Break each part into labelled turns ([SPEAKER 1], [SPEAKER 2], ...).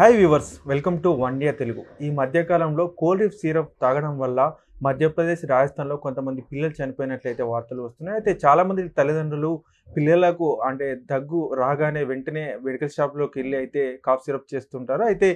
[SPEAKER 1] Hi viewers, welcome to one year Telugu. ఈ మధ్యకాలంలో cold syrup తాగడం వల్ల మధ్యప్రదేశ్, రాజస్థాన్లో కొంతమంది పిల్లలు చనిపోయినట్లయితే వార్తలు వస్తున్నాయి. అయితే చాలామంది తల్లిదండ్రులు పిల్లలకు దగ్గు రాగానే వెంటనే మెడికల్ షాప్లోకి వెళ్ళి అయితే కాఫ్ సిరప్ చేస్తుంటారు. అయితే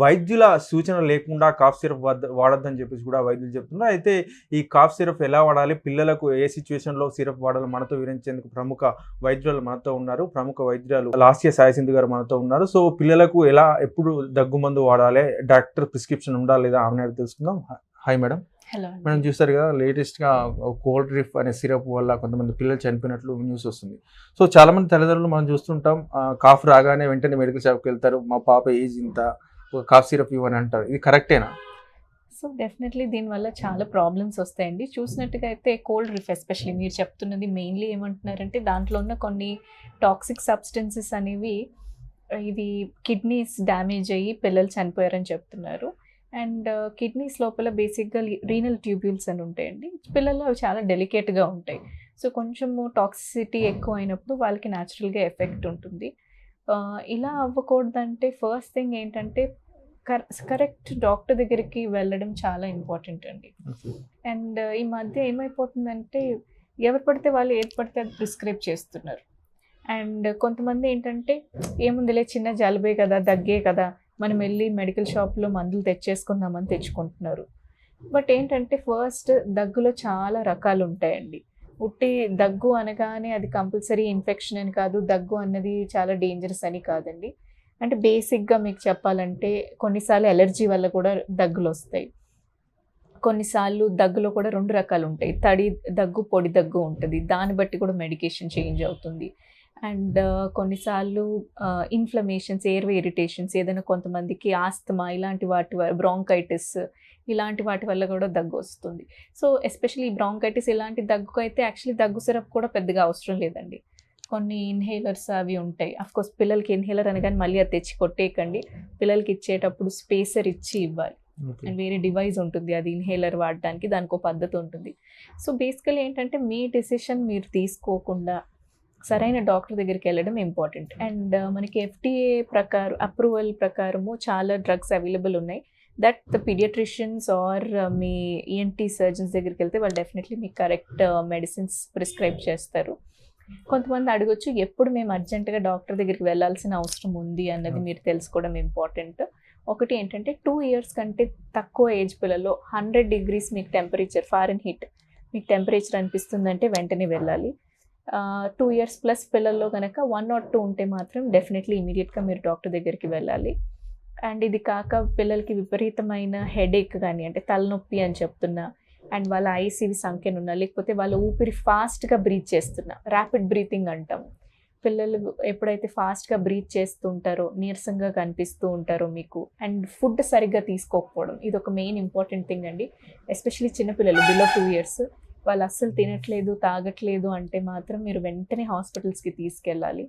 [SPEAKER 1] వైద్యుల సూచన లేకుండా కాఫ్ సిరప్ వాడొద్దని చెప్పేసి కూడా వైద్యులు చెప్తున్నారు. అయితే ఈ కాఫ్ సిరప్ ఎలా వాడాలి, పిల్లలకు ఏ సిచ్యువేషన్లో సిరప్ వాడాలో మనతో వివరించేందుకు ప్రముఖ వైద్యులు మనతో ఉన్నారు. ప్రముఖ వైద్యురాలు లాస్య సాయి సింధు గారు మనతో ఉన్నారు. సో పిల్లలకు ఎలా ఎప్పుడు దగ్గు మందు వాడాలి, డాక్టర్ ప్రిస్క్రిప్షన్ ఉండాలి లేదా ఆమె తెలుసుకుందాం. Hi madam.
[SPEAKER 2] హలో
[SPEAKER 1] మనం చూస్తారు కదా, లేటెస్ట్గా కోల్డ్ రిఫ్ అనే సిరప్ వల్ల కొంతమంది పిల్లలు చనిపోయినట్లు న్యూస్ వస్తుంది. సో చాలామంది తల్లిదండ్రులు మనం చూస్తుంటాం, కాఫ్ రాగానే వెంటనే మెడికల్ షాప్కి వెళ్తారు. మా పాప ఏజ్ ఇంత, కాఫ్ సిరప్ ఇవ్వని అంటారు. ఇది కరెక్టేనా?
[SPEAKER 2] సో డెఫినెట్లీ దీనివల్ల చాలా ప్రాబ్లమ్స్ వస్తాయండి. చూసినట్టుగా అయితే కోల్డ్ రిఫ్ ఎస్పెషలీ మీరు చెప్తున్నది మెయిన్లీ ఏమంటున్నారంటే దాంట్లో ఉన్న కొన్ని టాక్సిక్ సబ్స్టెన్సెస్ అనేవి ఇవి కిడ్నీస్ డ్యామేజ్ అయ్యి పిల్లలు చనిపోయారని చెప్తున్నారు. అండ్ కిడ్నీస్ లోపల బేసిక్గా రీనల్ ట్యూబ్యూల్స్ అని ఉంటాయండి. పిల్లలు అవి చాలా డెలికేట్గా ఉంటాయి. సో కొంచెము టాక్సిసిటీ ఎక్కువ అయినప్పుడు వాళ్ళకి న్యాచురల్గా ఎఫెక్ట్ ఉంటుంది. ఇలా అవ్వకూడదంటే ఫస్ట్ థింగ్ ఏంటంటే కరెక్ట్ డాక్టర్ దగ్గరికి వెళ్ళడం చాలా ఇంపార్టెంట్ అండి. అండ్ ఈ మధ్య ఏమైపోతుందంటే ఎవరు పడితే వాళ్ళు ఏది పడితే అది ప్రిస్క్రైబ్ చేస్తున్నారు. అండ్ కొంతమంది ఏంటంటే ఏముందిలే, చిన్న జలుబే కదా, దగ్గే కదా, మనం వెళ్ళి మెడికల్ షాప్లో మందులు తెచ్చేసుకుందామని తెచ్చుకుంటున్నారు. బట్ ఏంటంటే ఫస్ట్ దగ్గులో చాలా రకాలు ఉంటాయండి. ఉట్టి దగ్గు అనగానే అది కంపల్సరీ ఇన్ఫెక్షన్ అని కాదు, దగ్గు అన్నది చాలా డేంజరస్ అని కాదండి. అంటే బేసిక్గా మీకు చెప్పాలంటే కొన్నిసార్లు ఎలర్జీ వల్ల కూడా దగ్గులు వస్తాయి. కొన్నిసార్లు దగ్గులో కూడా 2 రకాలు ఉంటాయి. తడి దగ్గు, పొడి దగ్గు ఉంటుంది. దాన్ని బట్టి కూడా మెడికేషన్ చేంజ్ అవుతుంది. అండ్ కొన్నిసార్లు ఇన్ఫ్లమేషన్స్, ఎయిర్వే ఇరిటేషన్స్, ఏదైనా కొంతమందికి ఆస్తమా ఇలాంటి వాటి బ్రాంకైటిస్ ఇలాంటి వాటి వల్ల కూడా దగ్గు వస్తుంది. సో ఎస్పెషల్లీ బ్రాంకైటిస్ ఇలాంటి దగ్గు అయితే యాక్చువల్లీ దగ్గు సిరప్ కూడా పెద్దగా అవసరం లేదండి. కొన్ని ఇన్హేలర్స్ అవి ఉంటాయి. అఫ్కోర్స్ పిల్లలకి ఇన్హేలర్ అనగానే మళ్ళీ అది తెచ్చి కొట్టేయకండి. పిల్లలకి ఇచ్చేటప్పుడు స్పేసర్ ఇచ్చి ఇవ్వాలి. అండ్ వేరే డివైస్ ఉంటుంది, అది ఇన్హేలర్ వాడడానికి దానికి ఒక పద్ధతి ఉంటుంది. సో బేసికలీ ఏంటంటే మీ డెసిషన్ మీరు తీసుకోకుండా సరైన డాక్టర్ దగ్గరికి వెళ్ళడం ఇంపార్టెంట్. అండ్ మనకి FDA ప్రకారం అప్రూవల్ ప్రకారము చాలా డ్రగ్స్ అవైలబుల్ ఉన్నాయి. దట్ ద పీడియాట్రిషియన్స్ ఆర్ మీ ENT సర్జన్స్ దగ్గరికి వెళ్తే వాళ్ళు డెఫినెట్లీ మీకు కరెక్ట్ మెడిసిన్స్ ప్రిస్క్రైబ్ చేస్తారు. కొంతమంది అడగొచ్చు, ఎప్పుడు మేము అర్జెంటుగా డాక్టర్ దగ్గరికి వెళ్ళాల్సిన అవసరం ఉంది అన్నది మీరు తెలుసుకోవడం ఇంపార్టెంట్. ఒకటి ఏంటంటే 2 years కంటే తక్కువ ఏజ్ పిల్లల్లో 100 degrees మీకు టెంపరేచర్ ఫారెన్హీట్ మీకు టెంపరేచర్ అనిపిస్తుందంటే వెంటనే వెళ్ళాలి. 2 years ప్లస్ పిల్లల్లో కనుక 1 or 2 ఉంటే మాత్రం డెఫినెట్లీ ఇమీడియట్గా మీరు డాక్టర్ దగ్గరికి వెళ్ళాలి. అండ్ ఇది కాక పిల్లలకి విపరీతమైన హెడేక్ కానీ, అంటే తలనొప్పి అని చెప్తున్నా, అండ్ వాళ్ళ ఐసీవి సంఖ్యనున్నా, లేకపోతే వాళ్ళ ఊపిరి ఫాస్ట్గా బ్రీత్ చేస్తున్నా, ర్యాపిడ్ బ్రీతింగ్ అంటాం. పిల్లలు ఎప్పుడైతే ఫాస్ట్గా బ్రీత్ చేస్తూ ఉంటారో, నీరసంగా కనిపిస్తూ ఉంటారో మీకు, అండ్ ఫుడ్ సరిగ్గా తీసుకోకపోవడం, ఇది ఒక మెయిన్ ఇంపార్టెంట్ థింగ్ అండి. ఎస్పెషలీ చిన్నపిల్లలు బిలో 2 years వాళ్ళు అస్సలు తినట్లేదు, తాగట్లేదు అంటే మాత్రం మీరు వెంటనే హాస్పిటల్స్కి తీసుకెళ్ళాలి.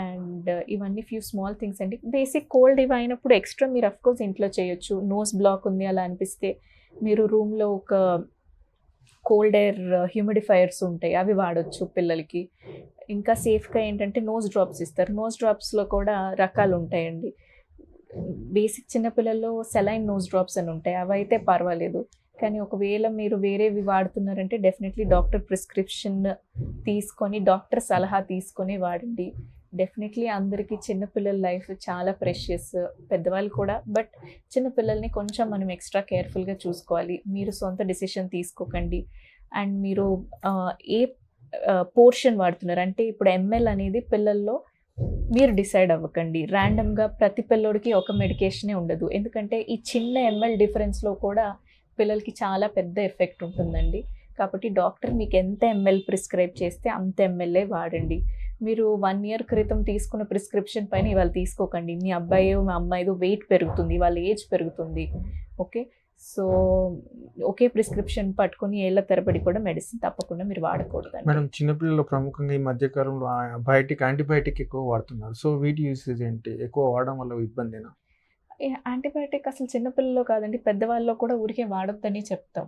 [SPEAKER 2] అండ్ ఇవన్నీ ఫ్యూ స్మాల్ థింగ్స్ అండి. బేసిక్ కోల్డ్ ఇవి అయినప్పుడు ఎక్స్ట్రా మీరు అఫ్కోర్స్ ఇంట్లో చేయొచ్చు. నోస్ బ్లాక్ ఉంది అలా అనిపిస్తే మీరు రూమ్లో ఒక కోల్డ్ ఎయిర్ హ్యూమిడిఫైయర్స్ ఉంటాయి, అవి వాడొచ్చు పిల్లలకి. ఇంకా సేఫ్గా ఏంటంటే నోస్ డ్రాప్స్ ఇస్తారు. నోస్ డ్రాప్స్లో కూడా రకాలు ఉంటాయండి. బేసిక్ చిన్నపిల్లల్లో సెలైన్ నోస్ డ్రాప్స్ అని ఉంటాయి, అవి అయితే పర్వాలేదు. కానీ ఒకవేళ మీరు వేరేవి వాడుతున్నారంటే డెఫినెట్లీ డాక్టర్ ప్రిస్క్రిప్షన్ తీసుకొని, డాక్టర్ సలహా తీసుకొని వాడండి. డెఫినెట్లీ అందరికీ చిన్నపిల్లల లైఫ్ చాలా ప్రెషియస్, పెద్దవాళ్ళు కూడా. బట్ చిన్నపిల్లల్ని కొంచెం మనం ఎక్స్ట్రా కేర్ఫుల్గా చూసుకోవాలి. మీరు సొంత డెసిషన్ తీసుకోకండి. అండ్ మీరు ఏ పోర్షన్ వాడుతున్నారు అంటే ఇప్పుడు ML అనేది పిల్లల్లో మీరు డిసైడ్ అవ్వకండి. ర్యాండమ్గా ప్రతి పిల్లోడికి ఒక మెడికేషనే ఉండదు. ఎందుకంటే ఈ చిన్న ML డిఫరెన్స్లో కూడా పిల్లలకి చాలా పెద్ద ఎఫెక్ట్ ఉంటుందండి. కాబట్టి డాక్టర్ మీకు ఎంత ML ప్రిస్క్రైబ్ చేస్తే అంత ML వాడండి. మీరు 1 year క్రితం తీసుకున్న ప్రిస్క్రిప్షన్ పైన ఇవాళ తీసుకోకండి. మీ అబ్బాయో మా అమ్మాయిదో వెయిట్ పెరుగుతుంది, వాళ్ళ ఏజ్ పెరుగుతుంది. ఓకే, సో ఒకే ప్రిస్క్రిప్షన్ పట్టుకొని ఏళ్ళ తరబడి కూడా మెడిసిన్ తప్పకుండా మీరు వాడకూడదు.
[SPEAKER 1] మేడం, చిన్నపిల్లలు ప్రముఖంగా ఈ మధ్యకాలంలో యాంటీబయాటిక్ ఎక్కువ వాడుతున్నారు. సో వీటి యూసేజ్ ఏంటి? ఎక్కువ వాడడం వల్ల ఇబ్బందేనా?
[SPEAKER 2] యాంటీబయాటిక్ అసలు చిన్నపిల్లల్లో కాదండి, పెద్దవాళ్ళలో కూడా ఊరికే వాడొద్దని చెప్తాం.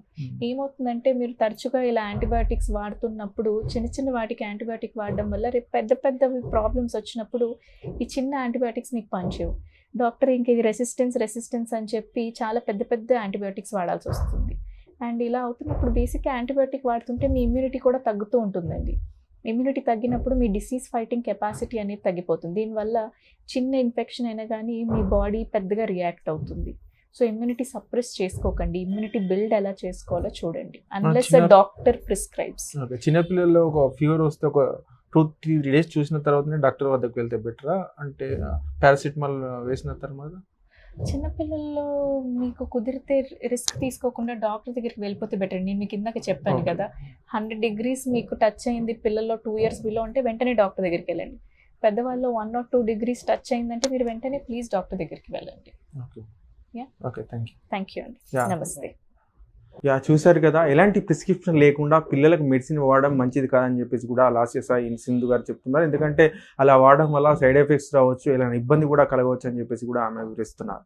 [SPEAKER 2] ఏమవుతుందంటే మీరు తరచుగా ఇలా యాంటీబయాటిక్స్ వాడుతున్నప్పుడు చిన్న చిన్న వాటికి యాంటీబయాటిక్ వాడడం వల్ల రేపు పెద్ద పెద్ద ప్రాబ్లమ్స్ వచ్చినప్పుడు ఈ చిన్న యాంటీబయాటిక్స్ మీకు పనిచేయవు. డాక్టర్ ఇంక ఇది రెసిస్టెన్స్ అని చెప్పి చాలా పెద్ద పెద్ద యాంటీబయాటిక్స్ వాడాల్సి వస్తుంది. అండ్ ఇలా అవుతున్నప్పుడు బేసిక్గా యాంటీబయాటిక్ వాడుతుంటే మీ ఇమ్యూనిటీ కూడా తగ్గుతూ ఉంటుందండి. ఇమ్యూనిటీ తగ్గినప్పుడు మీ డిసీజ్ ఫైటింగ్ కెపాసిటీ అనేది తగ్గిపోతుంది. దీనివల్ల చిన్న ఇన్ఫెక్షన్ అయినా కానీ మీ బాడీ పెద్దగా రియాక్ట్ అవుతుంది. సో ఇమ్యూనిటీ సప్రెస్ చేసుకోకండి. ఇమ్యూనిటీ బిల్డ్ ఎలా చేసుకోవాలో చూడండి, అన్లెస్ డాక్టర్ ప్రిస్క్రైబ్స్.
[SPEAKER 1] చిన్నపిల్లల్లో ఒక ఫీవర్ వస్తే ఒక 2-3 days చూసిన తర్వాతనే డాక్టర్ వద్దకు వెళ్తే బెటరా, అంటే పారాసిటమాల్ వేసిన తర్వాత?
[SPEAKER 2] చిన్నపిల్లల్లో మీకు కుదిరితే రిస్క్ తీసుకోకుండా డాక్టర్ దగ్గరికి వెళ్ళిపోతే బెటర్. నేను మీకు ఇందాక చెప్పాను కదా, 100 degrees మీకు టచ్ అయింది పిల్లల్లో 2 years బిలో అంటే వెంటనే డాక్టర్ దగ్గరికి వెళ్ళండి. పెద్దవాళ్ళు 1 or 2 degrees టచ్ అయిందంటే మీరు వెంటనే ప్లీజ్ డాక్టర్ దగ్గరికి వెళ్ళండి.
[SPEAKER 1] ఓకే,
[SPEAKER 2] థ్యాంక్ యూ అండి. నమస్తే.
[SPEAKER 1] చూసారు కదా, ఎలాంటి ప్రిస్క్రిప్షన్ లేకుండా పిల్లలకు మెడిసిన్ వాడడం మంచిది కాదని చెప్పేసి కూడా లాస్య సాయి సింధు గారు చెప్తున్నారు. ఎందుకంటే అలా వాడడం వల్ల సైడ్ ఎఫెక్ట్స్ రావచ్చు, ఇలాంటి ఇబ్బంది కూడా కలగవచ్చు అని చెప్పేసి కూడా ఆమె వివరిస్తున్నారు.